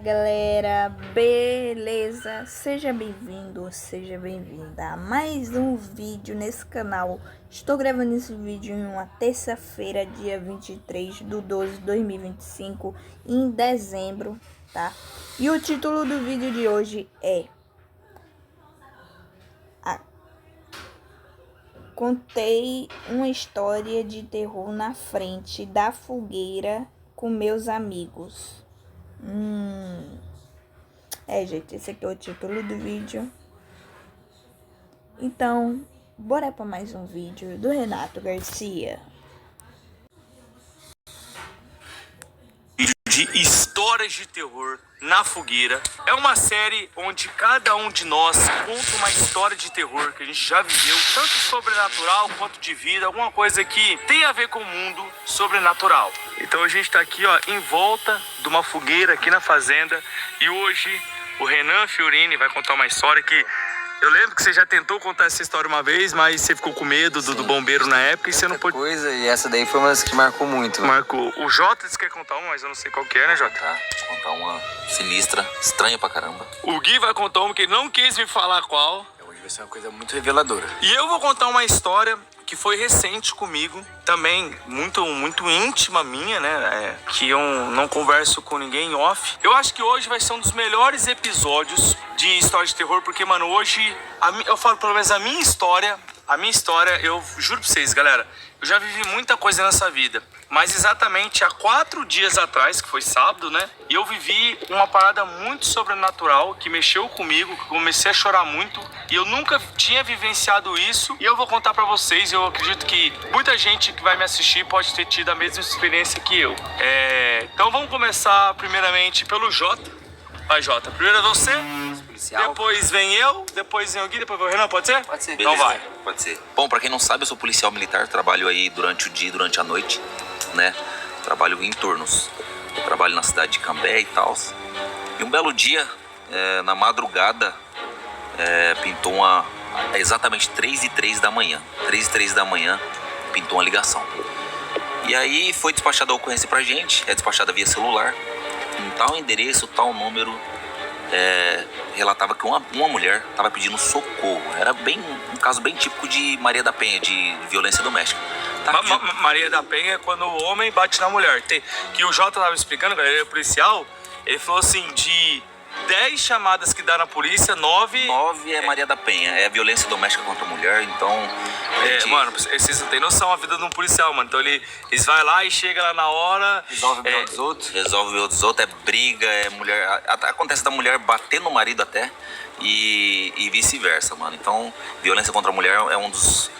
Galera, beleza? Seja bem-vindo, seja bem-vinda a mais um vídeo nesse canal. Estou gravando esse vídeo em uma terça-feira, dia 23/12/2025, em dezembro, tá? E o título do vídeo de hoje é Contei uma história de terror na frente da fogueira com meus amigos. Gente, esse aqui é o título do vídeo. Então, bora para mais um vídeo do Renato Garcia. Vídeo de histórias de terror na fogueira. É uma série onde cada um de nós conta uma história de terror que a gente já viveu, tanto sobrenatural quanto de vida, alguma coisa que tem a ver com o mundo sobrenatural. Então a gente tá aqui, ó, em volta de uma fogueira aqui na fazenda, e hoje o Renan Fiorini vai contar uma história que eu lembro que você já tentou contar essa história uma vez, mas você ficou com medo do bombeiro na época e você não pôde. Coisa, e essa daí foi uma das que marcou muito. Marcou. O Jota disse que quer contar uma, mas eu não sei qual que é, né, Jota? Tá, vou contar uma sinistra, estranha pra caramba. O Gui vai contar uma que ele não quis me falar qual. Hoje vai ser uma coisa muito reveladora. E eu vou contar uma história que foi recente comigo, também muito íntima minha, né? Que eu não converso com ninguém em off. Eu acho que hoje vai ser um dos melhores episódios de história de terror, porque, mano, hoje eu falo pelo menos a minha história, eu juro pra vocês, galera, eu já vivi muita coisa nessa vida. Mas exatamente há 4 dias atrás, que foi sábado, né? Eu vivi uma parada muito sobrenatural que mexeu comigo, que comecei a chorar muito. E eu nunca tinha vivenciado isso. E eu vou contar pra vocês. Eu acredito que muita gente que vai me assistir pode ter tido a mesma experiência que eu. Então vamos começar primeiramente pelo Jota. Vai, Jota. Primeiro é você. Policial. Depois vem eu. Depois vem o Gui. Depois vem o Renan. Pode ser? Pode ser. Então Beleza. vai. Pode ser. Bom, pra quem não sabe, eu sou policial militar. Trabalho aí durante o dia e durante a noite, né? Trabalho em turnos. Trabalho na cidade de Cambé e tal. E um belo dia, na madrugada, pintou exatamente 3h03 da manhã. 3h03 da manhã, pintou uma ligação. E aí foi despachada a ocorrência pra gente. É despachada via celular. Em tal endereço, tal número, relatava que uma mulher estava pedindo socorro. Era um caso bem típico de Maria da Penha, de violência doméstica. Maria da Penha é quando o homem bate na mulher. Que o Jota tava explicando, galera, ele é policial. Ele falou assim, de 10 chamadas que dá na polícia, 9 é Maria da Penha, é violência doméstica contra a mulher. Então mano, vocês não tem noção a vida de um policial, mano. Então eles vai lá e chega lá na hora, resolve o B.O. dos outros. Resolve o B.O. dos outros, é briga, é mulher. Acontece da mulher bater no marido até, e vice-versa, mano. Então, violência contra a mulher é um dos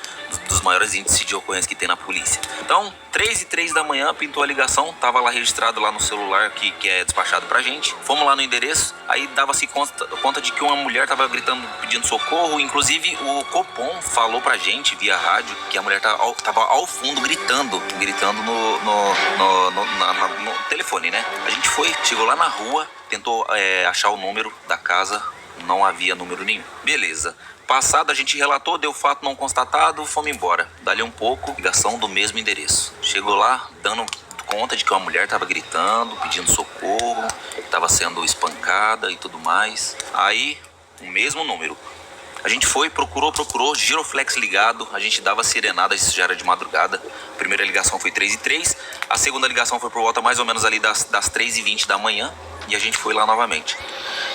maiores índices de ocorrência que tem na polícia. Então, 3h03 da manhã, pintou a ligação, tava lá registrado lá no celular que é despachado pra gente. Fomos lá no endereço, aí dava-se conta de que uma mulher tava gritando, pedindo socorro. Inclusive, o Copom falou pra gente via rádio que a mulher tava ao fundo gritando no telefone, né? A gente chegou lá na rua, tentou achar o número da casa, não havia número nenhum. Beleza. Passado, a gente relatou, deu fato não constatado, fomos embora. Dali um pouco, ligação do mesmo endereço. Chegou lá, dando conta de que uma mulher estava gritando, pedindo socorro, estava sendo espancada e tudo mais. Aí, o mesmo número. A gente procurou, giroflex ligado, a gente dava serenada, isso já era de madrugada. A primeira ligação foi 3h03, a segunda ligação foi por volta mais ou menos ali das 3h20 da manhã, e a gente foi lá novamente.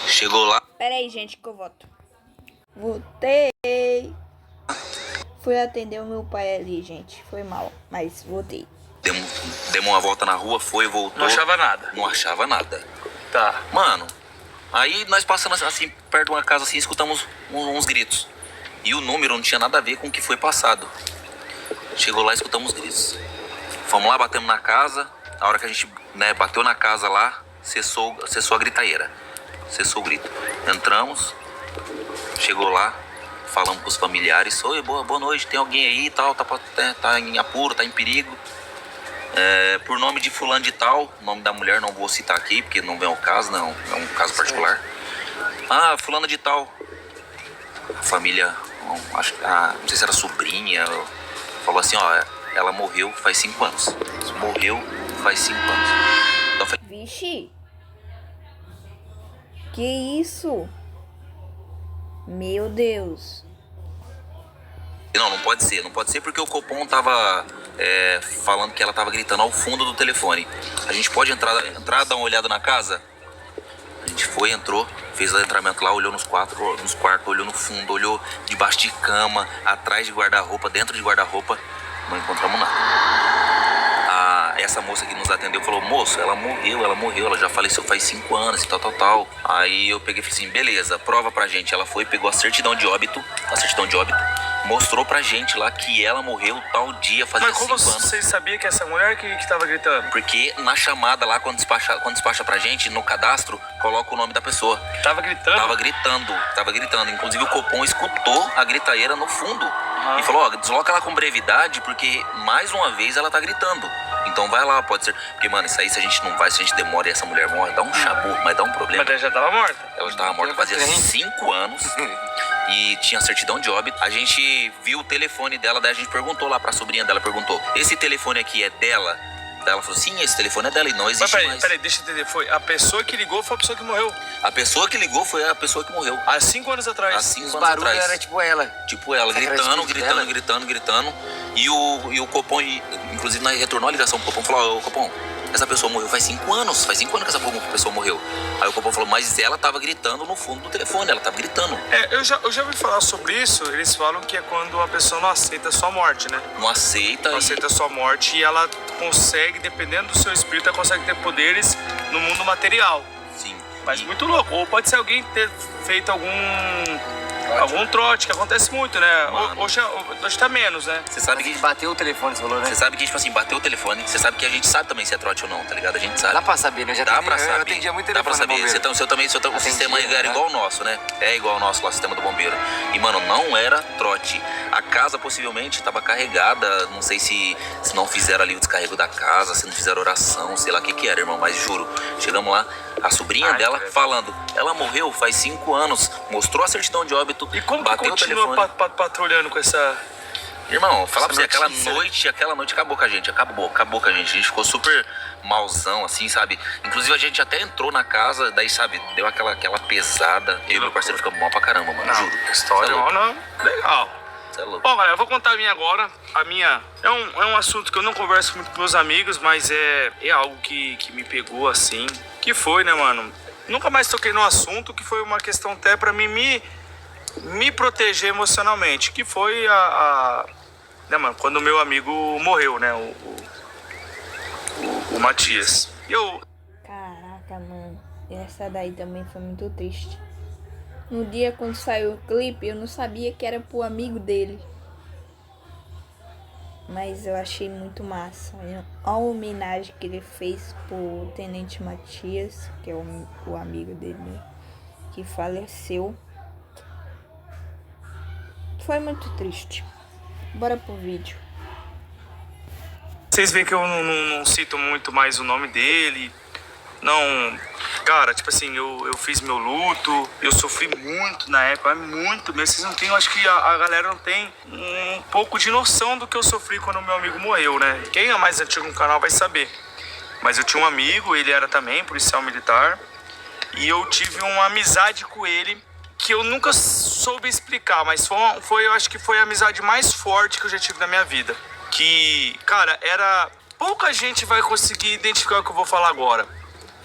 Chegou lá... Pera aí, gente, que eu voto. Voltei. Fui atender o meu pai ali, gente. Foi mal, mas voltei. Demos uma volta na rua, voltou. não achava nada. Não achava nada. Tá. Mano, aí nós passamos assim, perto de uma casa assim, escutamos uns gritos. E o número não tinha nada a ver com o que foi passado. Chegou lá e escutamos gritos. Fomos lá, batemos na casa. A hora que a gente bateu na casa lá, cessou a gritaeira. Cessou o grito. Entramos. Chegou lá, falamos com os familiares. Oi, boa noite, tem alguém aí e tal, tá em apuro, tá em perigo. Por nome de fulano de tal, o nome da mulher não vou citar aqui, porque não vem ao caso, não, é um caso particular. Ah, fulano de tal. A família, acho que não sei se era sobrinha, falou assim, ó, ela morreu faz 5 anos. Morreu faz 5 anos. Então, Vixe. Que isso? Meu Deus. Não pode ser. Não pode ser porque o Copom tava falando que ela tava gritando ao fundo do telefone. A gente pode entrar, dar uma olhada na casa? A gente foi, entrou, fez o letramento lá, olhou nos quartos, olhou no fundo, olhou debaixo de cama, atrás de guarda-roupa, dentro de guarda-roupa. Não encontramos nada. Essa moça que nos atendeu falou: moço, ela morreu, ela já faleceu faz 5 anos e tal. Aí eu peguei e falei assim: beleza, prova pra gente. Ela foi, pegou a certidão de óbito, mostrou pra gente lá que ela morreu tal dia, fazia 5 anos. Mas como vocês sabiam que essa mulher que tava gritando? Porque na chamada lá, quando despacha pra gente, no cadastro, coloca o nome da pessoa. Tava gritando? Tava gritando. Inclusive o Copom escutou a gritaeira no fundo. E falou: ó, desloca ela com brevidade, porque mais uma vez ela tá gritando. Então vai lá, pode ser. Porque, mano, isso aí, se a gente não vai, se a gente demora e essa mulher morre, dá um chabu, mas dá um problema. Mas ela já tava morta? Ela já tava morta fazia 5 anos. E tinha certidão de óbito. A gente viu o telefone dela, daí a gente perguntou lá pra sobrinha dela, perguntou: esse telefone aqui é dela? Daí ela falou: sim, esse telefone é dela e não existe mais. Peraí, deixa eu entender. Foi a pessoa que ligou, foi a pessoa que morreu? A pessoa que ligou foi a pessoa que morreu. Há 5 anos atrás? Há 5 anos barulho atrás. era tipo ela. Tipo ela, gritando. E o Copom, inclusive, nós retornou a ligação pro Copom e falou: ô Copom, essa pessoa morreu faz 5 anos. Faz 5 anos que essa pessoa morreu. Aí o Copom falou: mas ela tava gritando no fundo do telefone, ela tava gritando. Eu já ouvi falar sobre isso. Eles falam que é quando a pessoa não aceita a sua morte, né? Não aceita. Não aceita a sua morte e ela consegue, dependendo do seu espírito, ela consegue ter poderes no mundo material. Sim. Mas muito louco. Ou pode ser alguém ter feito algum trote, que acontece muito, né? Hoje tá menos, né? Você sabe que bateu o telefone, você falou, né? Você sabe que, tipo assim, bateu o telefone. Você sabe que a gente sabe também se é trote ou não, tá ligado? A gente sabe. Dá pra saber, né? Dá pra saber. Eu atendia muito Dá pra telefone. saber. O sistema era igual o nosso, né? É igual o nosso lá, o sistema do bombeiro. E, mano, não era trote. A casa possivelmente tava carregada. Não sei se não fizeram ali o descarrego da casa, se não fizeram oração, sei lá o que era, irmão. Mas juro, chegamos lá, a sobrinha dela falando: ela morreu faz 5 anos, mostrou a certidão de óbito. E como que bateu continua patrulhando com essa... Irmão, falar pra você, aquela notícia, noite acabou com a gente, acabou com a gente. A gente ficou super malzão, assim, sabe? Inclusive a gente até entrou na casa, daí, sabe, deu aquela pesada. Eu e meu parceiro ficamos mal pra caramba, mano, juro. História, não, legal. Você é louco. Bom, galera, eu vou contar a minha agora. A minha é um assunto que eu não converso muito com meus amigos, mas é algo que me pegou, assim. Que foi, né, mano? Nunca mais toquei no assunto, que foi uma questão até pra mim me proteger emocionalmente, que foi né, mano, quando o meu amigo morreu, né, o Matias. Caraca, mano, essa daí também foi muito triste. No dia quando saiu o clipe, eu não sabia que era pro amigo dele. Mas eu achei muito massa. A homenagem que ele fez pro Tenente Matias, que é o amigo dele, né, que faleceu. Foi muito triste. Bora pro vídeo. Vocês veem que eu não cito muito mais o nome dele. Não, cara, tipo assim, eu fiz meu luto, eu sofri muito na época, muito mesmo. Vocês não têm, eu acho que a galera não tem um pouco de noção do que eu sofri quando o meu amigo morreu, né? Quem é mais antigo no canal vai saber. Mas eu tinha um amigo, ele era também policial militar, e eu tive uma amizade com ele que eu nunca soube explicar, mas eu acho que foi a amizade mais forte que eu já tive na minha vida. Que, cara, pouca gente vai conseguir identificar o que eu vou falar agora.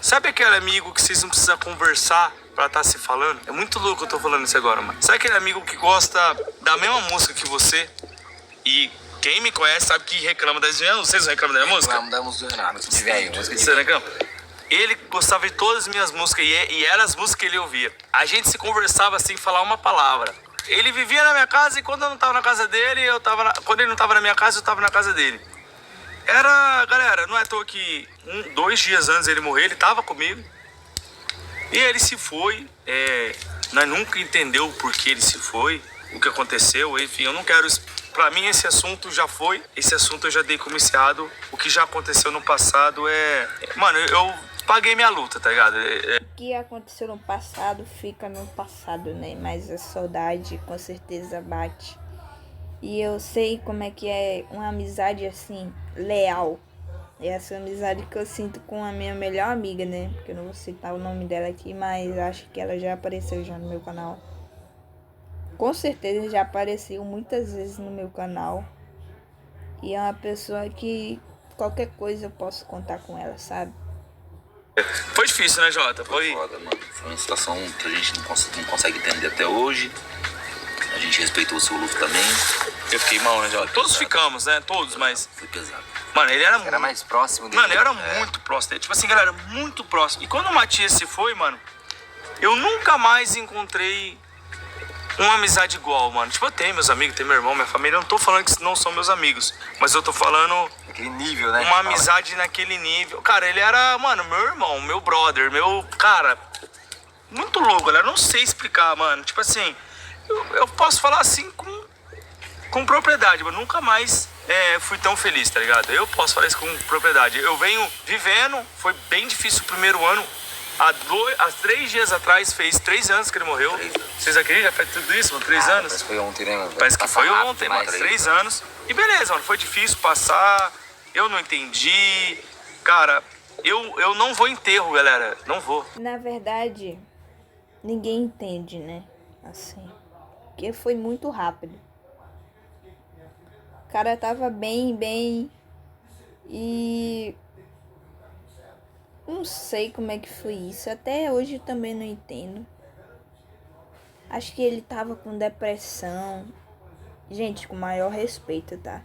Sabe aquele amigo que vocês não precisam conversar pra estar se falando? É muito louco eu tô falando isso agora, mano. Sabe aquele amigo que gosta da mesma música que você? E quem me conhece sabe que reclama das minhas músicas. Vocês não reclamam da minha música? Reclamamos da música do Renato. Se tiver aí, música de... Você reclama? Ele gostava de todas as minhas músicas e eram as músicas que ele ouvia. A gente se conversava sem falar uma palavra. Ele vivia na minha casa e quando eu não tava na casa dele, quando ele não tava na minha casa, eu tava na casa dele. Galera, não é à toa que 2 dias antes dele morrer, ele tava comigo. E ele se foi. Nós nunca entendeu o porquê ele se foi, o que aconteceu, enfim, eu não quero... Pra mim esse assunto já foi, esse assunto eu já dei como encerrado. O que já aconteceu no passado mano, eu paguei minha luta, tá ligado? O que aconteceu no passado fica no passado, né? Mas a saudade com certeza bate. E eu sei como é que é uma amizade assim, leal. É essa amizade que eu sinto com a minha melhor amiga, né? Porque eu não vou citar o nome dela aqui, mas acho que ela já apareceu já no meu canal. Com certeza já apareceu muitas vezes no meu canal. E é uma pessoa que qualquer coisa eu posso contar com ela, sabe? Foi difícil, né, Jota? Foi foda, mano. Foi uma situação que a gente não consegue entender até hoje. A gente respeitou o seu luto também. Eu fiquei mal, né, Jota? Todos ficamos, né? Todos, mas... Foi pesado. Mano, ele era Era mais próximo dele. Mano, eu era muito próximo dele. Tipo assim, galera, muito próximo. E quando o Matias se foi, mano, eu nunca mais encontrei uma amizade igual, mano. Tipo, eu tenho meus amigos, tenho meu irmão, minha família. Eu não tô falando que não são meus amigos. Mas eu tô falando Aquele nível, né? uma amizade naquele nível. Cara, ele era, mano, meu irmão, meu brother, meu... Cara, muito louco, galera. Eu não sei explicar, mano. Tipo assim, eu posso falar assim com propriedade, mas nunca mais fui tão feliz, tá ligado? Eu posso falar isso com propriedade. Eu venho vivendo, foi bem difícil o primeiro ano. Há 3 dias atrás, fez 3 anos que ele morreu. Vocês acreditam? Já faz tudo isso, mano? 3 anos? Parece que foi ontem, né, mano? Parece que Passa foi rápido ontem, demais. mano. 3 anos. E beleza, mano. Foi difícil passar. Eu não entendi. Cara, eu não vou em enterro, galera. Não vou. Na verdade, ninguém entende, né? Assim. Porque foi muito rápido. O cara tava bem. E... não sei como é que foi isso. Até hoje eu também não entendo. Acho que ele tava com depressão. Gente, com maior respeito, tá?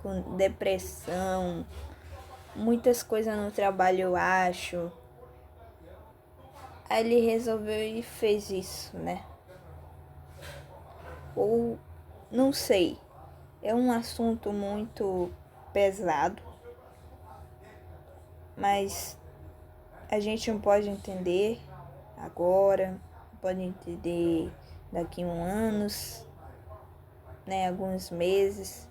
Com depressão. Muitas coisas no trabalho, eu acho. Aí ele resolveu e fez isso, né? Ou... não sei. É um assunto muito pesado. Mas... a gente não pode entender agora, não pode entender daqui a anos, né, alguns meses,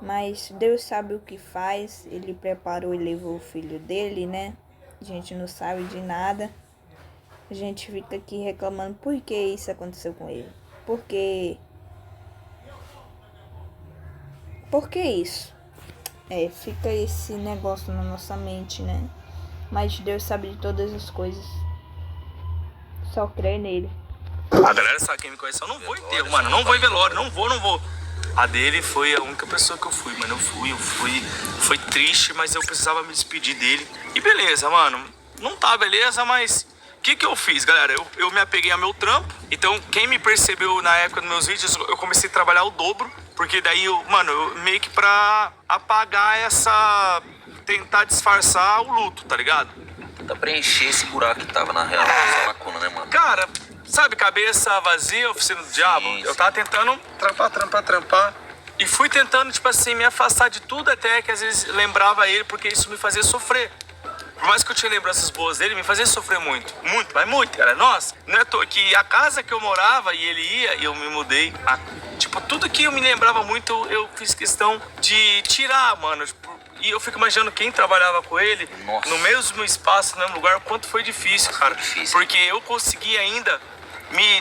mas Deus sabe o que faz. Ele preparou e levou o filho dele, né? A gente não sabe de nada. A gente fica aqui reclamando por que isso aconteceu com ele. Por que isso? Fica esse negócio na nossa mente, né? Mas Deus sabe de todas as coisas. Só crer nele. A galera sabe, quem me conhece, eu não vou em enterro, mano. Não vou em velório, não vou. A dele foi a única pessoa que eu fui, mano. Eu fui. Foi triste, mas eu precisava me despedir dele. E beleza, mano. Não tá beleza, mas... o que eu fiz, galera? Eu me apeguei ao meu trampo. Então, quem me percebeu na época dos meus vídeos, eu comecei a trabalhar o dobro. Porque daí, eu meio que pra apagar essa... tentar disfarçar o luto, tá ligado? Tentar preencher esse buraco que tava na real, essa lacuna, né, mano? Cara, sabe, cabeça vazia, oficina do diabo? Sim. Eu tava tentando trampar. E fui tentando, tipo assim, me afastar de tudo, até que às vezes lembrava ele, porque isso me fazia sofrer. Por mais que eu tinha lembranças boas dele, me fazia sofrer muito, mas muito, cara. Nossa, não é à toa que a casa que eu morava e ele ia, e eu me mudei. Tipo, tudo que eu me lembrava muito, eu fiz questão de tirar, mano. E eu fico imaginando quem trabalhava com ele, Nossa, no mesmo espaço, no mesmo lugar, o quanto foi difícil, cara. Porque eu consegui ainda me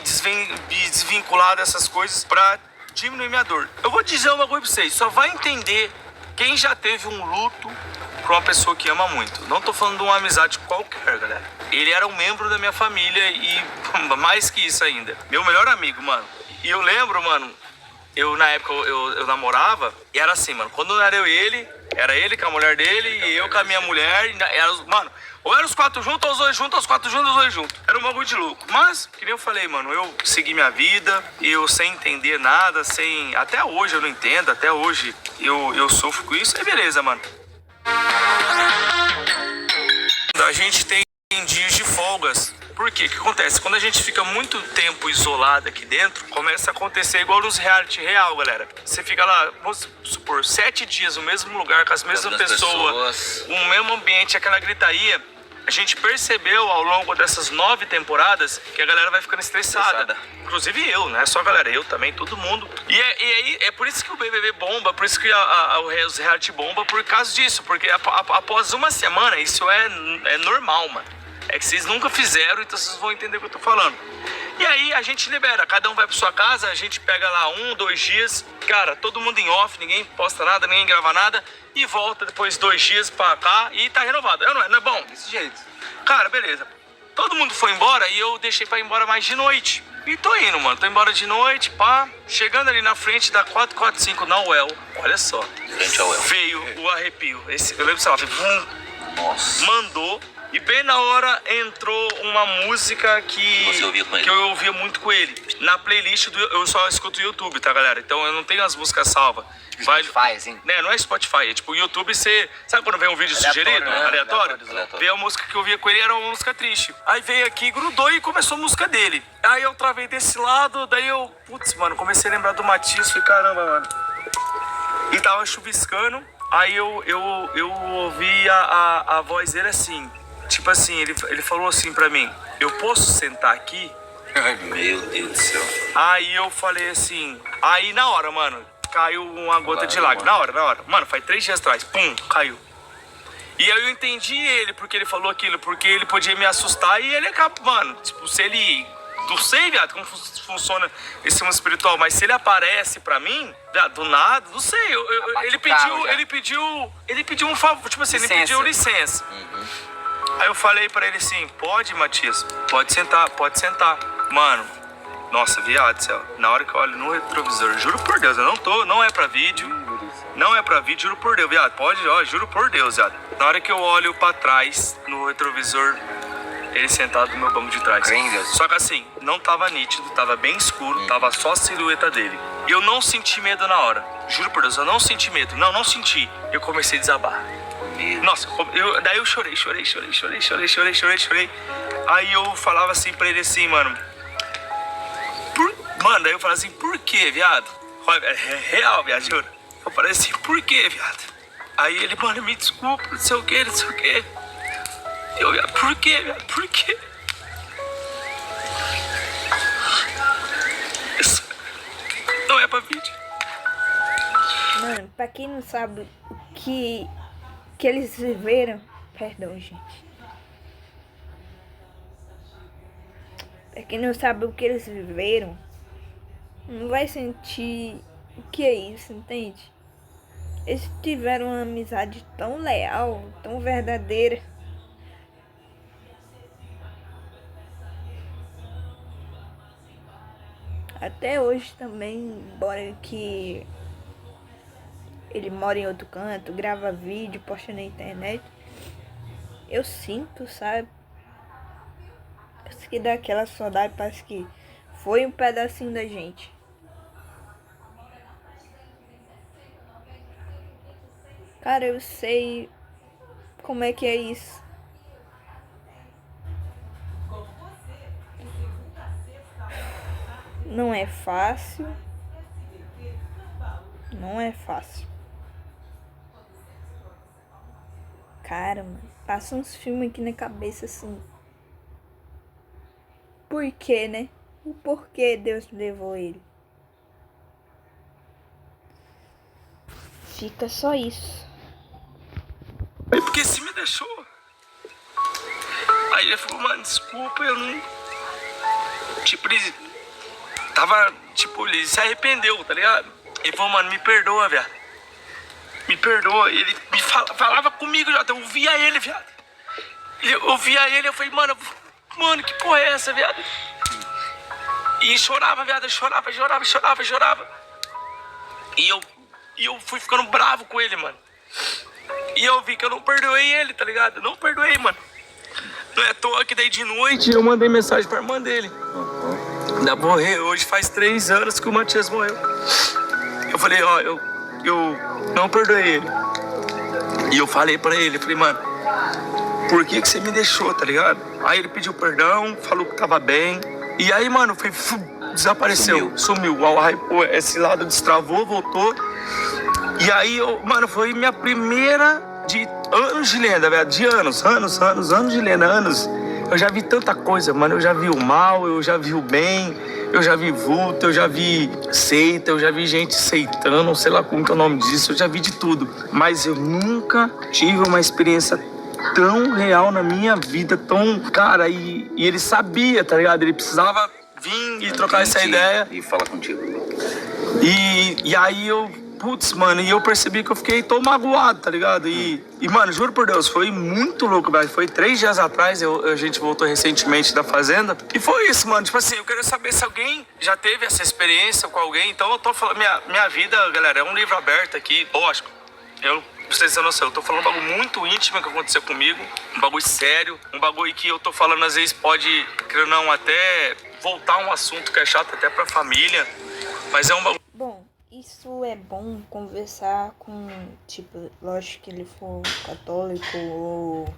desvincular dessas coisas pra diminuir minha dor. Eu vou dizer uma coisa pra vocês, só vai entender quem já teve um luto pra uma pessoa que ama muito. Não tô falando de uma amizade qualquer, galera. Ele era um membro da minha família e mais que isso ainda. Meu melhor amigo, mano. E eu lembro, mano, na época eu namorava e era assim, mano. Quando não era eu e ele, era ele com a mulher dele e eu com a minha mulher. Mano, ou eram os 4 juntos, ou os 2 juntos, ou os 4 juntos, ou os 2 juntos. Era um bagulho de louco. Mas, que nem eu falei, mano, eu segui minha vida, eu sem entender nada, até hoje eu não entendo, até hoje eu sofro com isso. E beleza, mano. A gente tem dias de folgas. Por quê? O que acontece? Quando a gente fica muito tempo isolado aqui dentro, começa a acontecer igual nos reality real, galera. Você fica lá, vamos supor, 7 dias no mesmo lugar, com as mesmas pessoas, o mesmo ambiente, aquela gritaria. A gente percebeu ao longo dessas 9 temporadas que a galera vai ficando estressada. Inclusive eu, não é só a galera, eu também, todo mundo. E aí é por isso que o BBB bomba, por isso que os reality bomba, por causa disso. Porque após uma semana, isso é normal, mano. É que vocês nunca fizeram, então vocês vão entender o que eu tô falando. E aí a gente libera, cada um vai pra sua casa, a gente pega lá 1, 2 dias, cara, todo mundo em off, ninguém posta nada, ninguém grava nada, e volta depois 2 dias pra cá e tá renovado. Não é bom? Desse jeito. Cara, beleza. Todo mundo foi embora e eu deixei pra ir embora mais de noite. E tô indo, mano. Tô embora de noite, pá. Chegando ali na frente da 445 na UEL. Olha só. Frente ao El. Veio o arrepio. Eu lembro, sei lá, Nossa. mandou. E bem na hora entrou uma música que Você ouvia com ele? que eu ouvia muito com ele. Na playlist eu só escuto o YouTube, tá, galera? Então eu não tenho as músicas salvas. Spotify, assim. Né, não é Spotify, é tipo o YouTube, você... Sabe quando vem um vídeo Aleatório, sugerido? né? Aleatório? Aleatório. Veio a música que eu ouvia com ele, era uma música triste. Aí veio aqui, grudou e começou a música dele. Aí eu travei desse lado, daí eu... Putz, mano, comecei a lembrar do Matias, falei, caramba, mano. E tava chuviscando, aí eu ouvi a voz dele assim... Tipo assim, ele falou assim pra mim, eu posso sentar aqui? Meu Deus do céu. Aí eu falei assim, aí na hora, mano, caiu uma gota de lágrima. Na hora. Mano, faz 3 dias atrás, pum, caiu. E aí eu entendi ele, porque ele falou aquilo, porque ele podia me assustar e ele acaba, mano, tipo, se ele... Não sei, viado, como funciona esse mundo espiritual, mas se ele aparece pra mim, viado, do nada, não sei, ele pediu um favor, tipo assim, Licença. ele pediu licença. Aí eu falei pra ele assim, pode, Matias, pode sentar. Mano, nossa, viado, céu, na hora que eu olho no retrovisor, juro por Deus, não é pra vídeo, juro por Deus, viado, pode, ó, juro por Deus, viado. Na hora que eu olho pra trás, no retrovisor, ele sentado no meu banco de trás. Crê em Deus. Só que assim, não tava nítido, tava bem escuro, tava só a silhueta dele. E eu não senti medo na hora, juro por Deus, eu não senti medo, não senti. Eu comecei a desabar. Nossa, daí eu chorei. Aí eu falava assim pra ele assim, mano. Mano, daí eu falava assim, por que, viado? É real, viado, juro. Eu falei assim, por que, viado? Aí ele, mano, me desculpa, não sei o que. Eu, viado, por que, viado? Por quê? Isso não é pra vídeo. Mano, pra quem não sabe o que eles viveram... Perdão, gente. Pra quem não sabe o que eles viveram, não vai sentir o que é isso, entende? Eles tiveram uma amizade tão leal, tão verdadeira. Até hoje também, embora que ele mora em outro canto, grava vídeo, posta na internet, eu sinto, sabe? Parece que dá aquela saudade, parece que foi um pedacinho da gente. Cara, eu sei como é que é isso. Não é fácil. Não é fácil. Cara, mano, passa uns filmes aqui na cabeça assim. Por quê, né? O porquê Deus levou ele. Fica só isso. É porque se me deixou. Aí ele falou, mano, desculpa, eu não... Tipo, ele tava, tipo, ele se arrependeu, tá ligado? Ele falou, mano, me perdoa, viado. Me perdoa. Ele me falava comigo, viado. Eu ouvia ele, viado. Eu ouvia ele, eu falei, mano, que porra é essa, viado? E chorava, viado, eu chorava. E eu fui ficando bravo com ele, mano. E eu vi que eu não perdoei ele, tá ligado? Eu não perdoei, mano. Não é à toa que daí de noite eu mandei mensagem pra irmã dele. Ainda morreu, hoje faz 3 anos que o Matias morreu. Eu falei, ó, eu não perdoei ele. E eu falei pra ele, falei, mano, por que você me deixou, tá ligado? Aí ele pediu perdão, falou que tava bem. E aí, mano, desapareceu, sumiu. Esse lado destravou, voltou. E aí, mano, foi minha primeira de anos de lenda, velho. De anos de lenda, anos. Eu já vi tanta coisa, mano. Eu já vi o mal, eu já vi o bem, eu já vi vulto, eu já vi seita, eu já vi gente seitando, sei lá como que é o nome disso, eu já vi de tudo. Mas eu nunca tive uma experiência tão real na minha vida, tão... Cara, e ele sabia, tá ligado? Ele precisava vir e trocar essa ideia. E falar contigo. E aí putz, mano, e eu percebi que eu fiquei tão magoado, tá ligado? E mano, juro por Deus, foi muito louco, velho. Foi 3 dias atrás, a gente voltou recentemente da fazenda. E foi isso, mano. Tipo assim, eu quero saber se alguém já teve essa experiência com alguém. Então eu tô falando, minha vida, galera, é um livro aberto aqui. Lógico, pra vocês terem noção, eu tô falando um bagulho muito íntimo que aconteceu comigo. Um bagulho sério. Um bagulho que eu tô falando, às vezes, pode, querendo ou não, até voltar um assunto que é chato até pra família. Mas é um bagulho... Bom, isso é bom conversar com, tipo, lógico que ele for católico ou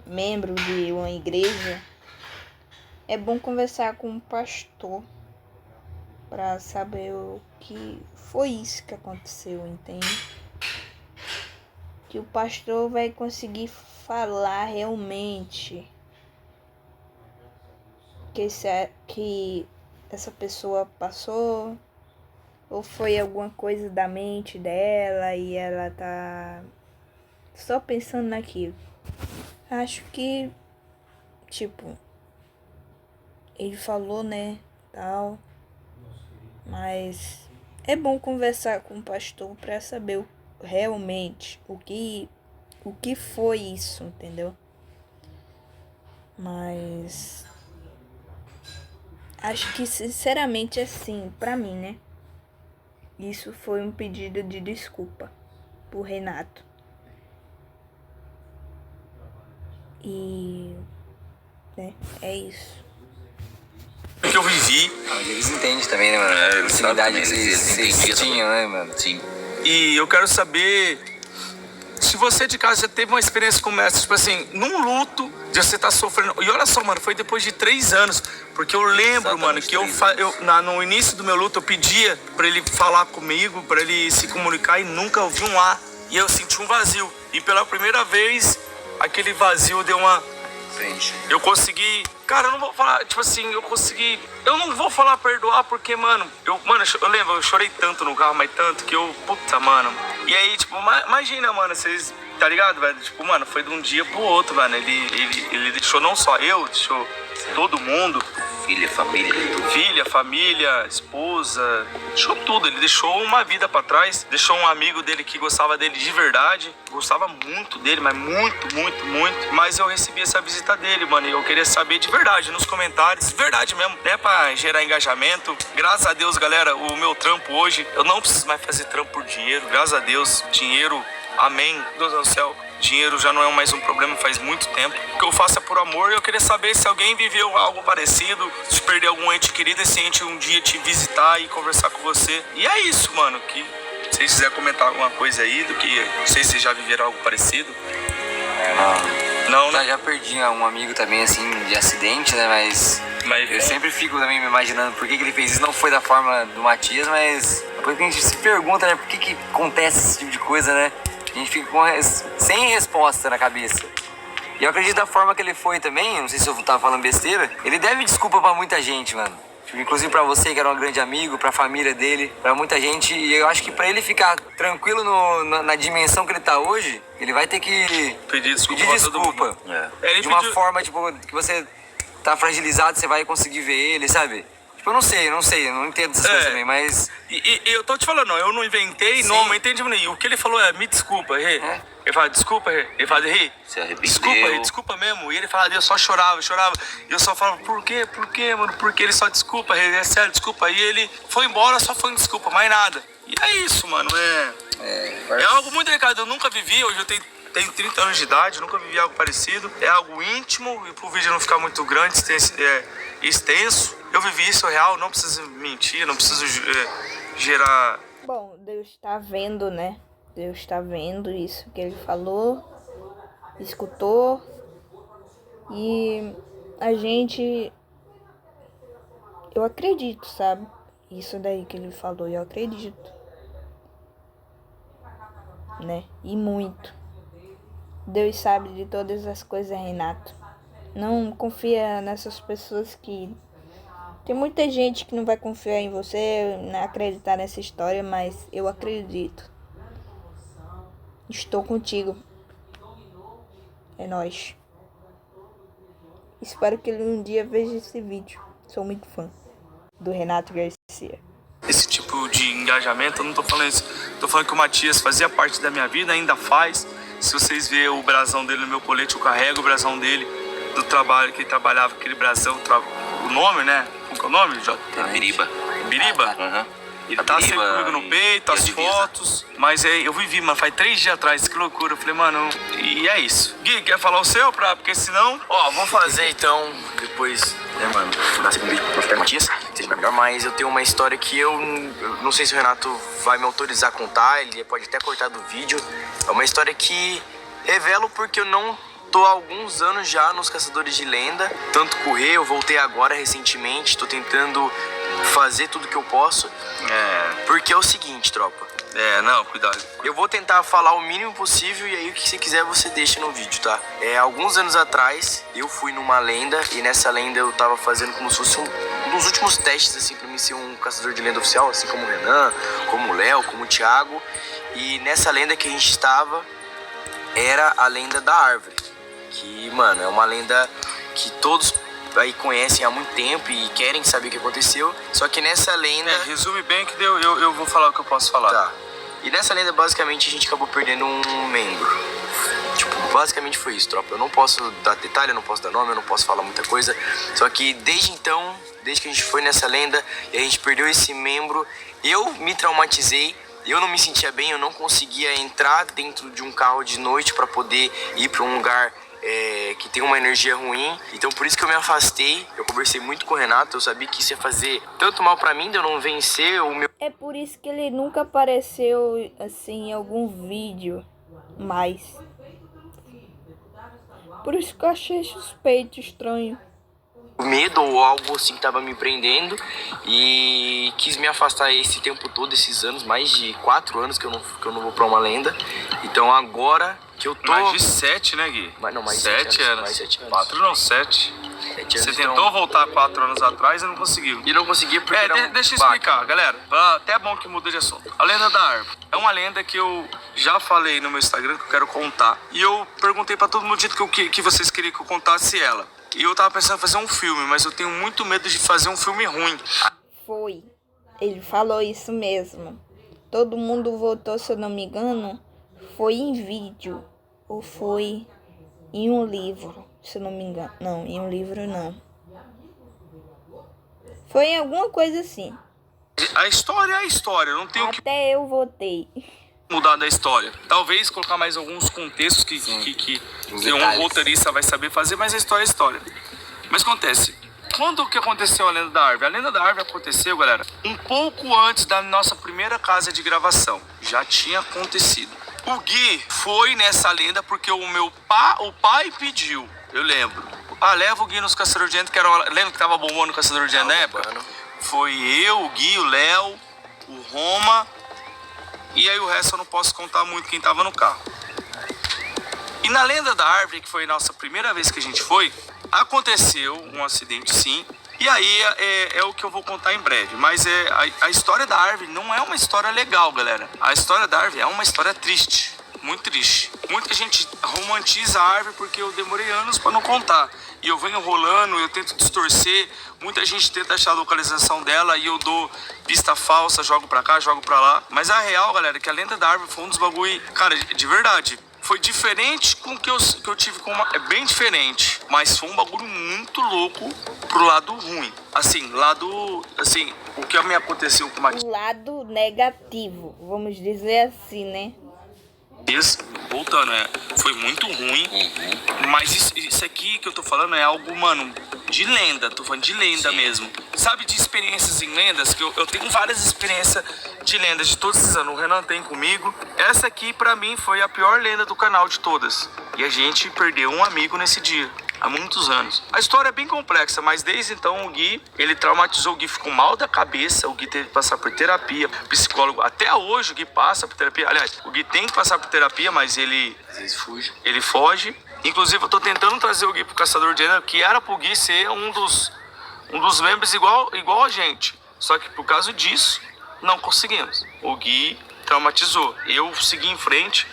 membro de uma igreja. É bom conversar com um pastor pra saber o que foi isso que aconteceu, entende? Que o pastor vai conseguir falar realmente que essa pessoa passou, ou foi alguma coisa da mente dela e ela tá só pensando naquilo. Acho que, tipo, ele falou, né, tal, mas é bom conversar com o pastor pra saber realmente o que foi isso, entendeu? Mas acho que sinceramente assim, pra mim, né? Isso foi um pedido de desculpa pro Renato. E né, é isso. Que eu vivi. Eles entendem também, né, mano? A proximidade que vocês tinham, né, mano? Sim. E eu quero saber se você de casa já teve uma experiência como essa, tipo assim, num luto, de você tá sofrendo. E olha só, mano, foi depois de 3 anos. Porque eu lembro, mano, que no início do meu luto eu pedia pra ele falar comigo, pra ele se comunicar e nunca ouvi um A. E eu senti um vazio. E pela primeira vez, aquele vazio deu uma... Eu consegui... Cara, eu não vou falar, tipo assim, eu consegui... Eu não vou falar perdoar porque, mano... Eu lembro, eu chorei tanto no carro, mas tanto que eu... Puta, mano. E aí, tipo, imagina, mano, vocês... Tá ligado, velho? Tipo, mano, foi de um dia pro outro, mano. Ele deixou não só eu, deixou todo mundo. Filha, família, esposa, deixou tudo. Ele deixou uma vida pra trás, deixou um amigo dele que gostava dele de verdade, gostava muito dele, mas muito, muito, muito. Mas eu recebi essa visita dele, mano, e eu queria saber de verdade nos comentários, verdade mesmo, né, pra gerar engajamento. Graças a Deus, galera, o meu trampo hoje, eu não preciso mais fazer trampo por dinheiro, graças a Deus, dinheiro, amém, Deus do céu. Dinheiro já não é mais um problema faz muito tempo. O que eu faço é por amor. Eu queria saber se alguém viveu algo parecido, se perder algum ente querido, esse ente um dia te visitar e conversar com você. E é isso, mano. Que se vocês quiserem comentar alguma coisa aí, do que não sei se vocês já viveram algo parecido. Não, né? Já perdi um amigo também, assim, de acidente, né? Mas eu sempre fico também me imaginando por que ele fez isso. Não foi da forma do Matias, mas depois que a gente se pergunta, né? Por que acontece esse tipo de coisa, né? A gente fica sem resposta na cabeça. E eu acredito da forma que ele foi também, não sei se eu tava falando besteira, ele deve desculpa pra muita gente, mano. Inclusive pra você, que era um grande amigo, pra família dele, pra muita gente. E eu acho que pra ele ficar tranquilo na dimensão que ele tá hoje, ele vai ter que pedir desculpa. De uma forma, tipo, que você tá fragilizado, você vai conseguir ver ele, sabe? Tipo, eu não sei, não entendo essas coisas também, mas... E eu tô te falando, eu não inventei, não entendi. O que ele falou é, me desculpa, Rê. Ele fala, desculpa, Rê. Ele fala, Rê, se arrependeu. Desculpa, Rê, desculpa mesmo. E ele fala, eu só chorava. E eu só falava, por quê, mano? Porque ele só desculpa, Rê, é sério, desculpa. E ele foi embora, só foi um desculpa, mais nada. E é isso, mano, é algo muito delicado. Eu nunca vivi, hoje eu tenho 30 anos de idade, nunca vivi algo parecido. É algo íntimo, e pro vídeo não ficar muito grande, extenso. Eu vivi isso real, não preciso mentir, não preciso gerar... Bom, Deus tá vendo, né? Deus tá vendo isso que ele falou, escutou. E a gente... Eu acredito, sabe? Isso daí que ele falou, eu acredito. Né? E muito. Deus sabe de todas as coisas, Renato. Não confia nessas pessoas que... Tem muita gente que não vai confiar em você, não acreditar nessa história, mas eu acredito. Estou contigo. É nóis. Espero que ele um dia veja esse vídeo. Sou muito fã do Renato Garcia. Esse tipo de engajamento, eu não tô falando isso. Tô falando que o Matias fazia parte da minha vida, ainda faz. Se vocês verem o brasão dele no meu colete, eu carrego o brasão dele do trabalho que ele trabalhava, aquele brasão, o nome, né? Qual que é o nome, Jota? Biriba. Biriba? Ele tá sempre comigo no peito, as fotos. Mas eu vivi, mano, faz 3 dias atrás, que loucura. Eu falei, mano, e é isso. Gui, quer falar o seu? Porque senão... Vamos fazer então, depois, né, mano, da segunda vídeo pro Matias, seja melhor. Mas eu tenho uma história que eu não sei se o Renato vai me autorizar a contar, ele pode até cortar do vídeo. É uma história que revelo porque eu não tô há alguns anos já nos Caçadores de Lenda. Tanto correr, eu voltei agora recentemente, tô tentando fazer tudo que eu posso. Porque é o seguinte, tropa. Não, cuidado. Eu vou tentar falar o mínimo possível e aí o que você quiser você deixa no vídeo, tá? Alguns anos atrás eu fui numa lenda e nessa lenda eu tava fazendo como se fosse um dos últimos testes, assim, pra mim ser um caçador de lenda oficial, assim como o Renan, como o Léo, como o Thiago. E nessa lenda que a gente estava era a lenda da árvore. Que, mano, é uma lenda que todos aí conhecem há muito tempo e querem saber o que aconteceu. Só que nessa lenda... resume bem que eu vou falar o que eu posso falar. Tá. E nessa lenda, basicamente, a gente acabou perdendo um membro. Tipo, basicamente foi isso, tropa. Eu não posso dar detalhe, eu não posso dar nome, eu não posso falar muita coisa. Só que desde então, desde que a gente foi nessa lenda e a gente perdeu esse membro, eu me traumatizei. Eu não me sentia bem, eu não conseguia entrar dentro de um carro de noite para poder ir para um lugar que tem uma energia ruim. Então por isso que eu me afastei. Eu conversei muito com o Renato, eu sabia que isso ia fazer tanto mal pra mim de eu não vencer o meu... É por isso que ele nunca apareceu assim em algum vídeo mais. Por isso que eu achei suspeito, estranho. medo ou algo assim que tava me prendendo e quis me afastar esse tempo todo, esses anos, mais de 4 anos que eu não vou pra uma lenda. Então agora que eu tô... Mais de 7, né, Gui? Mais 7 anos. Mais 7 anos. 4 não, 7. 7 anos. Você tentou voltar 4 anos atrás e não conseguiu. E não consegui porque era deixa eu explicar, galera. Até é bom que muda de assunto. A lenda da árvore é uma lenda que eu já falei no meu Instagram que eu quero contar. E eu perguntei pra todo mundo que vocês queriam que eu contasse ela. E eu tava pensando em fazer um filme, mas eu tenho muito medo de fazer um filme ruim. Foi. Ele falou isso mesmo. Todo mundo votou, se eu não me engano, foi em vídeo. Ou foi em um livro, se eu não me engano. Não, em um livro não. Foi em alguma coisa assim. A história é a história, eu não tenho que Até eu votei. mudar da história. Talvez colocar mais alguns contextos que um roteirista vai saber fazer, mas a história é a história. Mas acontece, quando que aconteceu a lenda da árvore? A lenda da árvore aconteceu, galera, um pouco antes da nossa primeira casa de gravação. Já tinha acontecido. O Gui foi nessa lenda porque o pai pediu, eu lembro. Leva o Gui nos Caçadores de Lenda, lembra que tava bombando o Caçador de Lenda na época? Foi eu, o Gui, o Léo, o Roma... E aí o resto eu não posso contar muito quem tava no carro. E na lenda da árvore, que foi a nossa primeira vez que a gente foi, aconteceu um acidente sim. E aí é o que eu vou contar em breve. Mas a história da árvore não é uma história legal, galera. A história da árvore é uma história triste. Muito triste. Muita gente romantiza a árvore porque eu demorei anos para não contar. E eu venho enrolando, eu tento distorcer. Muita gente tenta achar a localização dela e eu dou pista falsa, jogo pra cá, jogo pra lá. Mas a real, galera, é que a lenda da árvore foi um dos bagulho... Cara, de verdade, foi diferente com o que eu tive com uma... É bem diferente, mas foi um bagulho muito louco pro lado ruim. Assim, o que me aconteceu com uma... O lado negativo, vamos dizer assim, né? Voltando, foi muito ruim, mas isso aqui que eu tô falando é algo, mano, de lenda, tô falando de lenda mesmo. Sabe, de experiências em lendas, que eu tenho várias experiências de lendas de todos esses anos, o Renan tem comigo. Essa aqui, pra mim, foi a pior lenda do canal de todas. E a gente perdeu um amigo nesse dia. Há muitos anos. A história é bem complexa, mas desde então o Gui, ele traumatizou, o Gui ficou mal da cabeça, o Gui teve que passar por terapia, psicólogo, até hoje o Gui passa por terapia, aliás, o Gui tem que passar por terapia, mas ele às vezes foge. Inclusive eu tô tentando trazer o Gui pro Caçador de Lenda, que era pro Gui ser um dos membros igual a gente, só que por causa disso, não conseguimos. O Gui traumatizou, eu segui em frente,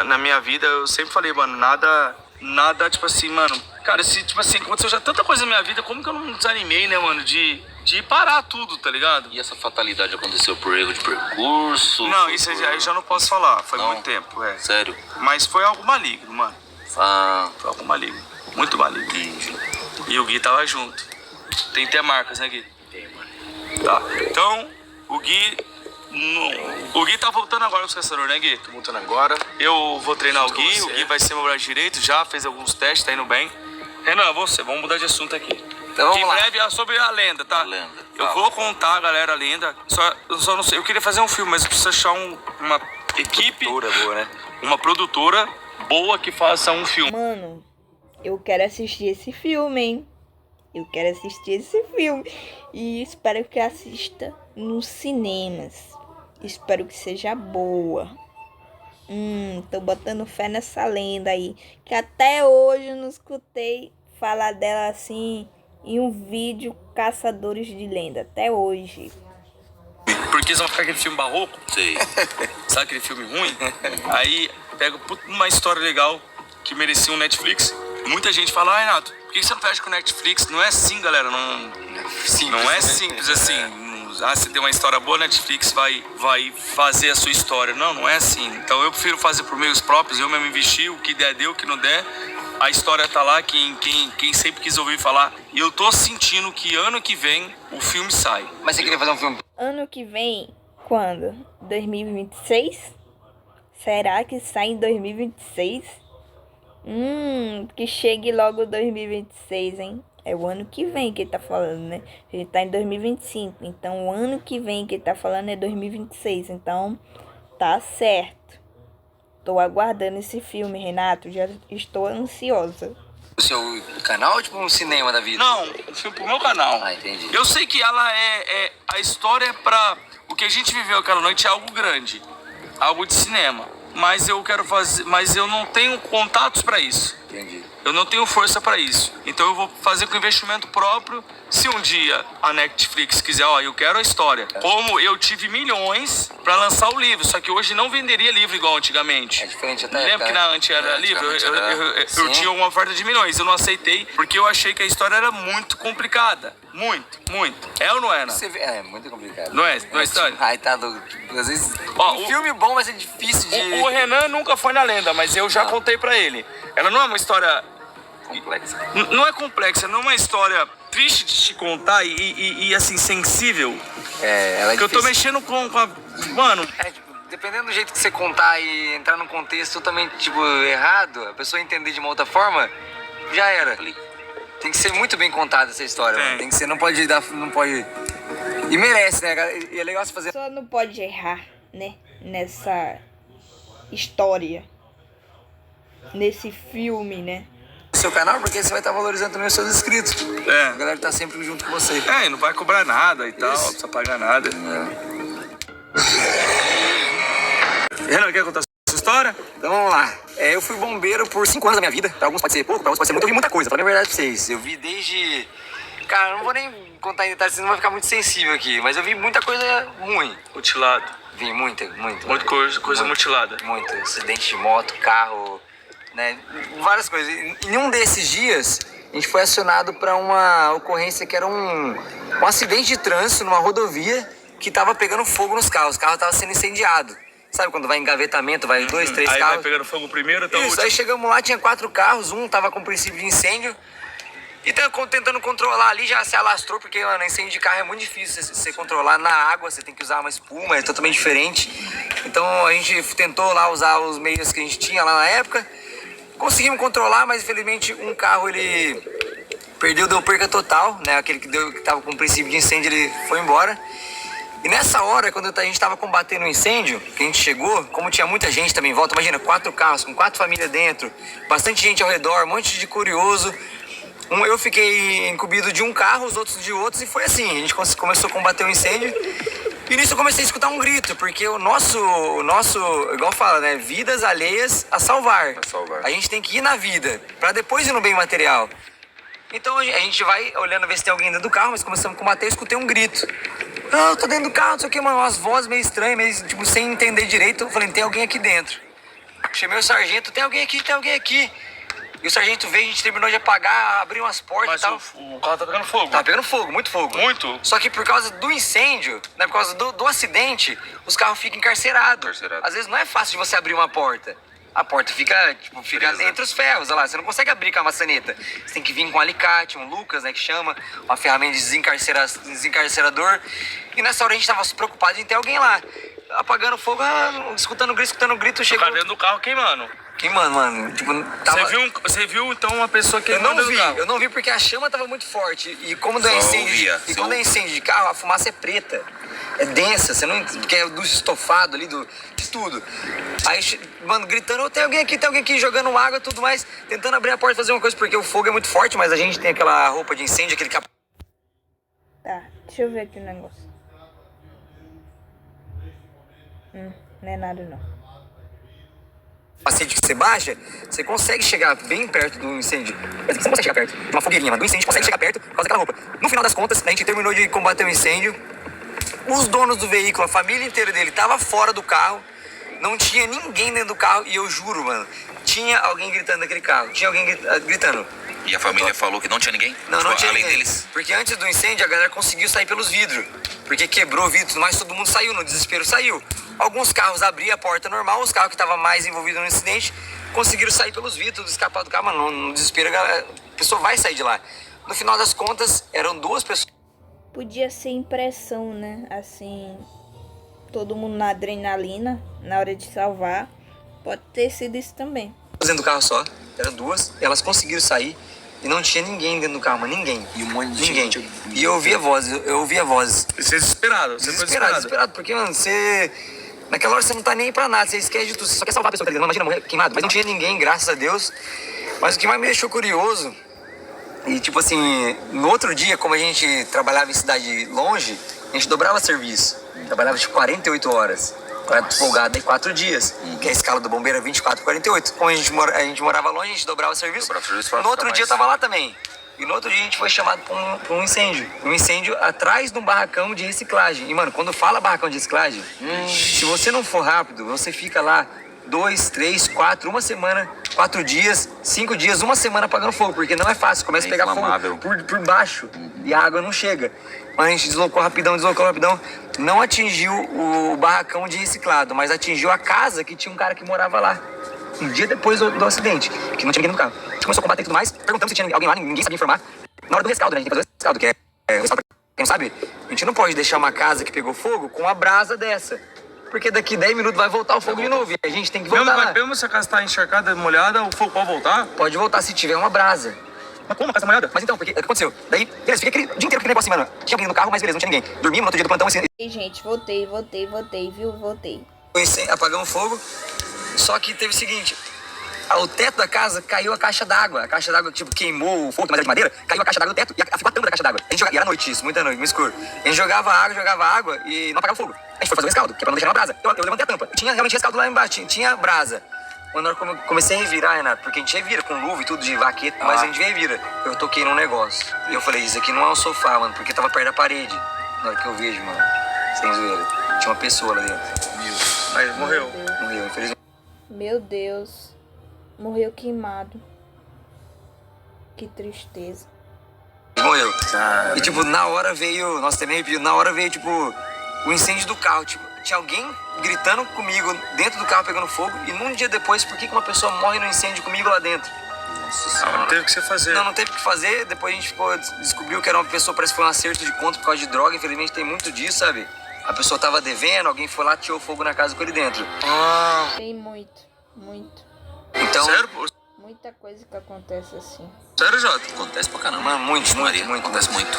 na minha vida eu sempre falei, mano, nada nada, tipo assim, mano. Cara, se, tipo assim, aconteceu já tanta coisa na minha vida, como que eu não desanimei, né, mano, de parar tudo, tá ligado? E essa fatalidade aconteceu por erro de percurso? Não, isso aí eu já não posso falar, foi Não? muito tempo, é. Sério? Mas foi algo maligno, mano. Ah, Foi algo maligno, muito maligno. entendi. E o Gui tava junto. Tem até marcas, né, Gui? Tem, mano. Tá. Então, o Gui. O Gui tá voltando agora pro caçador, né, Gui? Tô montando agora. Eu vou treinar o Junto com Gui, você. o Gui vai ser meu braço direito, já fez alguns testes, tá indo bem. Renan, você, vamos mudar de assunto aqui. Então Que vamos em lá. breve é sobre a lenda, tá? A lenda, Eu fala. vou contar, galera, a lenda. Eu só não sei, eu queria fazer um filme, mas eu preciso achar uma equipe, Cultura boa, né? uma produtora boa que faça um filme. Mano, eu quero assistir esse filme, hein? Eu quero assistir esse filme. E espero que assista nos cinemas. Espero que seja boa. Tô botando fé nessa lenda aí. Que até hoje eu não escutei falar dela assim em um vídeo Caçadores de Lenda. Até hoje. Porque eles vão ficar aquele filme barroco, Sei. sabe aquele filme ruim? Aí pega uma história legal que merecia um Netflix. Muita gente fala, ah, Renato, por que você não fecha com o Netflix? Não é assim, galera, não é simples assim. Ah, se tem uma história boa, Netflix vai fazer a sua história. Não é assim. Então eu prefiro fazer por meios próprios, eu mesmo investir, o que der, deu, o que não der. A história tá lá, quem sempre quis ouvir falar. E eu tô sentindo que ano que vem o filme sai. Mas você queria fazer um filme? Ano que vem, quando? 2026? Será que sai em 2026? Que chegue logo 2026, hein? É o ano que vem que ele tá falando, né? A gente tá em 2025. Então, o ano que vem que ele tá falando é 2026. Então, tá certo. Tô aguardando esse filme, Renato. Já estou ansiosa. O seu canal ou tipo um cinema da vida? Não, um filme pro meu canal. Ah, entendi. Eu sei que ela é a história pra... O que a gente viveu aquela noite é algo grande. Algo de cinema. Mas eu quero fazer... Mas eu não tenho contatos pra isso. Entendi. Eu não tenho força pra isso. Então eu vou fazer com investimento próprio. Se um dia a Netflix quiser, ó, eu quero a história. Como eu tive milhões pra lançar o livro. Só que hoje não venderia livro igual antigamente. É diferente até. Lembra que na antes era livro? Eu tinha uma oferta de milhões. Eu não aceitei porque eu achei que a história era muito complicada. Muito. É ou não é, Ana? Você vê, é muito complicado. Não é história? Ai, tá louco. Tipo, às vezes, Ó, um filme bom vai ser difícil de... O Renan nunca foi na lenda, mas eu já Não. contei pra ele. Ela não é uma história... Complexo. Não é complexa, não é uma história triste de te contar e assim, sensível. É, ela é Porque eu tô difícil. mexendo com a... Mano, É, tipo, dependendo do jeito que você contar e entrar num contexto totalmente, tipo, errado, a pessoa entender de uma outra forma, já era. Tem que ser muito bem contada essa história, mano. Tem que ser, não pode dar, não pode... E merece, né, cara? E é legal você fazer... Só não pode errar, né? Nessa história. Nesse filme, né? seu canal, porque você vai estar valorizando também os seus inscritos. É. A galera tá sempre junto com você. E não vai cobrar nada e tal, não Isso. precisa pagar nada. Renan, quer contar a sua história? Então vamos lá. Eu fui bombeiro por 5 anos da minha vida. Pra alguns pode ser pouco, pra outros pode ser muito. Eu vi muita coisa, pra falar a verdade pra vocês. Eu vi desde... Cara, eu não vou nem contar em detalhes, senão vai ficar muito sensível aqui. Mas eu vi muita coisa ruim. Mutilado. Vi muita. Muita coisa mutilada. Muito. Acidente de moto, carro, né? Várias coisas. Em um desses dias, a gente foi acionado para uma ocorrência que era um acidente de trânsito numa rodovia que tava pegando fogo nos carros. O carro tava sendo incendiado. Sabe quando vai engavetamento, vai 2, 3 Aí carros? vai pegando fogo primeiro, então o Isso, último. aí chegamos lá, tinha 4 carros, um tava com princípio de incêndio. E tentando controlar ali, já se alastrou, porque, mano, incêndio de carro é muito difícil você controlar na água, você tem que usar uma espuma, é totalmente diferente. Então a gente tentou lá usar os meios que a gente tinha lá na época. Conseguimos controlar, mas infelizmente um carro ele deu perca total, né? Aquele que tava com princípio de incêndio, ele foi embora. E nessa hora, quando a gente tava combatendo o incêndio, que a gente chegou, como tinha muita gente também em volta, imagina, 4 carros, com 4 famílias dentro, bastante gente ao redor, um monte de curioso. Eu fiquei incumbido de um carro, os outros de outros, e foi assim, a gente começou a combater o incêndio. E nisso eu comecei a escutar um grito, porque o nosso, igual fala, né, vidas alheias a salvar. A gente tem que ir na vida, pra depois ir no bem material. Então a gente vai olhando ver se tem alguém dentro do carro, mas começamos a combater, eu escutei um grito. Ah, eu tô dentro do carro, não sei o que, mano, umas vozes meio estranhas, meio, tipo, sem entender direito. Eu falei, tem alguém aqui dentro. Chamei o sargento, tem alguém aqui. E o sargento veio, a gente terminou de apagar, abriu umas portas Mas e tal. o carro tá pegando fogo. Tava pegando fogo, muito fogo. Muito? Só que por causa do incêndio, né, por causa do acidente, os carros ficam encarcerados. Às vezes não é fácil de você abrir uma porta. A porta fica entre os ferros, olha lá. Você não consegue abrir com a maçaneta. Você tem que vir com um alicate, um Lucas, né, que chama, uma ferramenta de desencarcerador. E nessa hora a gente tava preocupado em ter alguém lá. Apagando fogo, escutando grito, chegou... Ficar dentro do carro queimando. Queimando, mano. Tipo, tava... Você viu então uma pessoa queimando dentro do carro? Eu não vi porque a chama tava muito forte. E como é incêndio de carro, a fumaça é preta. É densa, você não... Porque é do estofado ali, de tudo. Aí, mano, gritando, tem alguém aqui jogando água e tudo mais, tentando abrir a porta e fazer uma coisa, porque o fogo é muito forte, mas a gente tem aquela roupa de incêndio, aquele capacete. Tá, deixa eu ver aqui o negócio. Não é nada não. Capacete que você baixa, você consegue chegar bem perto do incêndio. Mas você não consegue chegar perto de uma fogueirinha, mas do incêndio consegue chegar perto por causa daquela roupa. No final das contas, a gente terminou de combater o incêndio. Os donos do veículo, a família inteira dele, tava fora do carro. Não tinha ninguém dentro do carro. E eu juro, mano, tinha alguém gritando naquele carro. Tinha alguém gritando. E a família falou que não tinha ninguém? Não, não tinha além ninguém. deles? Porque antes do incêndio, a galera conseguiu sair pelos vidros. Porque quebrou o vidro e tudo mais, todo mundo saiu, no desespero saiu. Alguns carros abriam a porta normal, os carros que estavam mais envolvidos no incidente conseguiram sair pelos vidros, escapar do carro, mas no desespero a pessoa vai sair de lá. No final das contas, eram 2 pessoas. Podia ser impressão, né? Assim, todo mundo na adrenalina, na hora de salvar. Pode ter sido isso também. Dentro do carro só, eram 2, e elas conseguiram sair. E não tinha ninguém dentro do carro, mas ninguém. E um monte de ninguém. gente. E eu ouvia vozes, Você é desesperado. Desesperado, porque, mano, você... Naquela hora você não tá nem aí pra nada, você esquece de tudo, você só quer salvar a pessoa, tá ligado? Imagina morrer queimado, mas não tinha ninguém, graças a Deus. Mas o que mais me deixou curioso, e tipo assim, no outro dia, como a gente trabalhava em cidade longe, a gente dobrava serviço. Trabalhava de 48 horas. Folgado em 4 dias, que é a escala do bombeiro é 24 48. Como a gente morava longe, a gente dobrava o serviço. No outro dia eu tava lá também. E no outro dia a gente foi chamado pra um incêndio. Um incêndio atrás de um barracão de reciclagem. E, mano, quando fala barracão de reciclagem, se você não for rápido, você fica lá 2, 3, 4, uma semana, 4 dias, 5 dias, uma semana apagando fogo. Porque não é fácil, começa a pegar fogo por baixo e a água não chega. Mas a gente deslocou rapidão. Não atingiu o barracão de reciclado, mas atingiu a casa que tinha um cara que morava lá. Um dia depois do acidente, que não tinha ninguém no carro. A gente começou a combater e tudo mais, perguntamos se tinha alguém lá, ninguém sabia informar. Na hora do rescaldo, né? A gente tem que fazer o rescaldo, que é o rescaldo, pra quem não sabe, a gente não pode deixar uma casa que pegou fogo com uma brasa dessa. Porque daqui 10 minutos vai voltar o fogo de novo e a gente tem que voltar lá. Mesmo se a casa tá encharcada, molhada, o fogo pode voltar? Pode voltar se tiver uma brasa. Mas como a casa molhada? Mas então, porque o que aconteceu? Daí, beleza, fiquei aquele dia inteiro aquele negócio assim, mano. Tinha alguém no carro, mas beleza, não tinha ninguém. Dormimos no outro dia do plantão, assim. E, gente, voltei, viu? Voltei. Apagamos fogo, só que teve o seguinte... O teto da casa caiu a caixa d'água. A caixa d'água, tipo, queimou o fogo, mas era de madeira. Caiu a caixa d'água do teto e ficou a tampa da caixa d'água. E era noite isso, muita noite, no escuro. A gente jogava água e não apagava o fogo. A gente foi fazer um rescaldo, que é pra não deixar uma brasa. Eu levantei a tampa. Tinha realmente rescaldo lá embaixo, tinha brasa. Quando eu comecei a revirar, Renato, porque a gente revira com luva e tudo de vaqueta, mas a gente revira. Eu toquei num negócio. E eu falei, isso aqui não é um sofá, mano, porque tava perto da parede. Na hora que eu vejo, mano, sem zoeira, tinha uma pessoa lá dentro. Mas morreu. Morreu, infelizmente. Meu Deus. Morreu queimado. Que tristeza. Morreu. E tipo, na hora veio, nossa, também arrepio, na hora veio tipo, o incêndio do carro, tipo, tinha alguém gritando comigo dentro do carro pegando fogo e num dia depois, por que uma pessoa morre no incêndio comigo lá dentro? Nossa senhora. Não teve o que você fazer. Não teve o que fazer, depois a gente descobriu que era uma pessoa, parece que foi um acerto de conta por causa de droga, infelizmente tem muito disso, sabe? A pessoa tava devendo, alguém foi lá, tirou fogo na casa com ele dentro. Tem muito. Então, Sério, pô? Muita coisa que acontece assim. Sério, Jota? Acontece pra caramba. mano, muito. Acontece muito.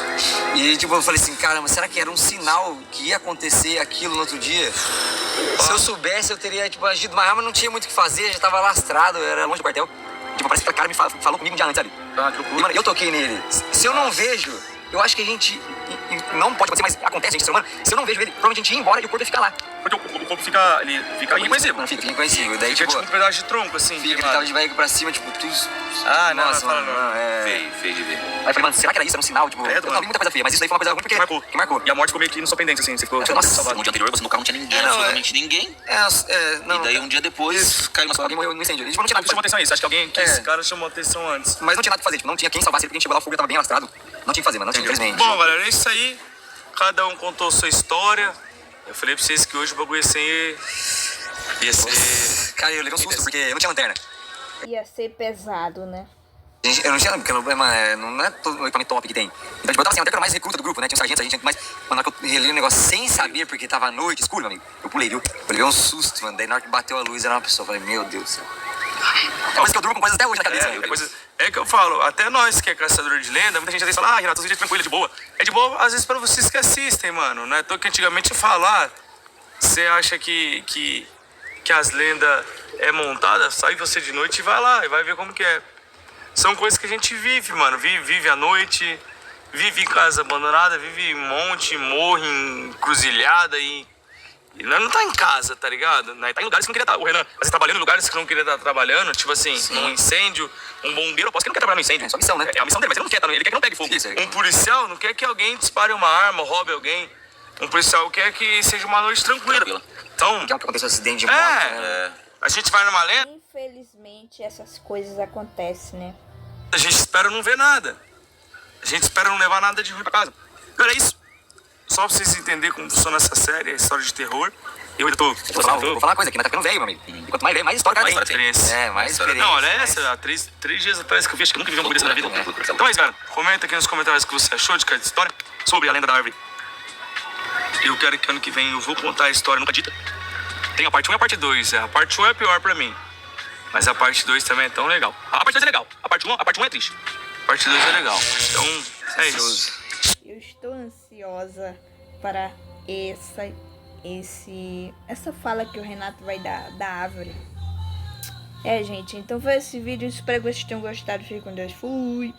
E tipo, eu falei assim, caramba, será que era um sinal que ia acontecer aquilo no outro dia? Se eu soubesse, eu teria, tipo, agido mais rápido, mas não tinha muito o que fazer, já tava lastrado, eu era longe do quartel. Tipo, parece que aquele cara me falou comigo um dia antes, sabe? Ah, que loucura. E, mano, eu toquei nele. Se eu não vejo, eu acho que a gente não pode acontecer, mas acontece, a gente, ser humano, se eu não vejo ele, provavelmente a gente ia embora e o corpo ia ficar lá. Porque o corpo fica inconhecível. Não, fica inconhecível. Daí, Fica tipo, tipo um pedaço de tronco, assim. fica, ele queimado. tava de barriga pra cima, tipo, tudo... Ah, não, nossa, não, mano, não. Feio de ver. Aí eu falei, mano, será que era isso? Era um sinal, tipo... Credo, eu não mano. vi muita coisa feia, mas isso daí foi uma coisa ruim porque... Que marcou. E a morte ficou meio que no sua pendência, assim. Você ficou Nossa, salvado. No dia anterior, você no carro não tinha ninguém, É, não, absolutamente ninguém. não, E daí um dia depois caiu uma alguém morreu no incêndio. Tipo, não tinha nada Chamou pra fazer. atenção a isso. Acho que alguém que É. esse cara chamou atenção antes. Mas não tinha nada pra fazer, tipo, não tinha quem salvasse ele, porque a gente chegou lá, o fogo tava bem alastrado. Não tinha o que fazer, mano, não tinha, infelizmente. Bom, galera, é isso aí. Cada um contou sua história. Eu falei pra vocês que hoje o bagulho ia ser... Cara, eu levei um susto, porque eu não tinha lanterna. Ia ser pesado, né? Eu não tinha, porque não é todo o equipamento top que tem. Então, tipo, eu tava assim, até que era mais recruta do grupo, né? Tinha um sargento, a gente, mas, mano, na hora que eu relei o negócio sem saber, porque tava à noite, escuro, meu amigo, eu pulei, viu? Eu levei um susto, mano. Daí na hora que bateu a luz, era uma pessoa. Eu falei, meu Deus do céu. É coisa que eu durmo com coisas até hoje na cabeça. É que eu falo, até nós que é caçador de lenda, muita gente às vezes fala, Renato, você é tranquilo, é de boa. É de boa, às vezes, pra vocês que assistem, mano. Não é tão que antigamente falar, você acha que as lendas é montada, sai você de noite e vai lá, e vai ver como que é. São coisas que a gente vive, mano. Vive à noite, vive em casa abandonada, vive em monte, morre, em encruzilhada e nós não tá em casa, tá ligado? Nós tá em lugares que não queria estar. O Renan, você trabalhando em lugares que não queria estar trabalhando, tipo assim, num incêndio, um bombeiro, eu posso que não quer trabalhar no incêndio. É sua missão, né? É a missão dele, mas ele não quer, ele quer que não pegue fogo. Isso, Um policial não quer que alguém dispare uma arma, roube alguém. Um policial quer que seja uma noite tranquila. Então, Que aconteça um acidente de moto, né? a gente vai numa lenda, Infelizmente, essas coisas acontecem, né? a gente espera não ver nada. A gente espera não levar nada de ruim pra casa. Cara, é isso. Só pra vocês entenderem como funciona essa série, a história de terror. Eu ainda tô... Vou falar uma coisa aqui, nós tá ficando velho, meu amigo. E quanto mais velho, mais história Mais cara tem. experiência. É, mais experiência. Não, olha essa, há 3 dias atrás que eu vi, acho que eu nunca vi um bagulho desse na vida. Então é isso, cara. Comenta aqui nos comentários o que você achou de cada história sobre a lenda da árvore. Eu quero que ano que vem eu vou contar a história nunca dita. Tem a parte 1 e a parte 2. A parte 1 é pior pra mim. Mas a parte 2 também é tão legal. A parte 2 é legal. A parte 1 é triste. A parte 2 é legal. Então, é isso. Eu estou ansiosa para essa fala que o Renato vai dar da árvore. É, gente, então foi esse vídeo. Espero que vocês tenham gostado. Fique com Deus. Fui!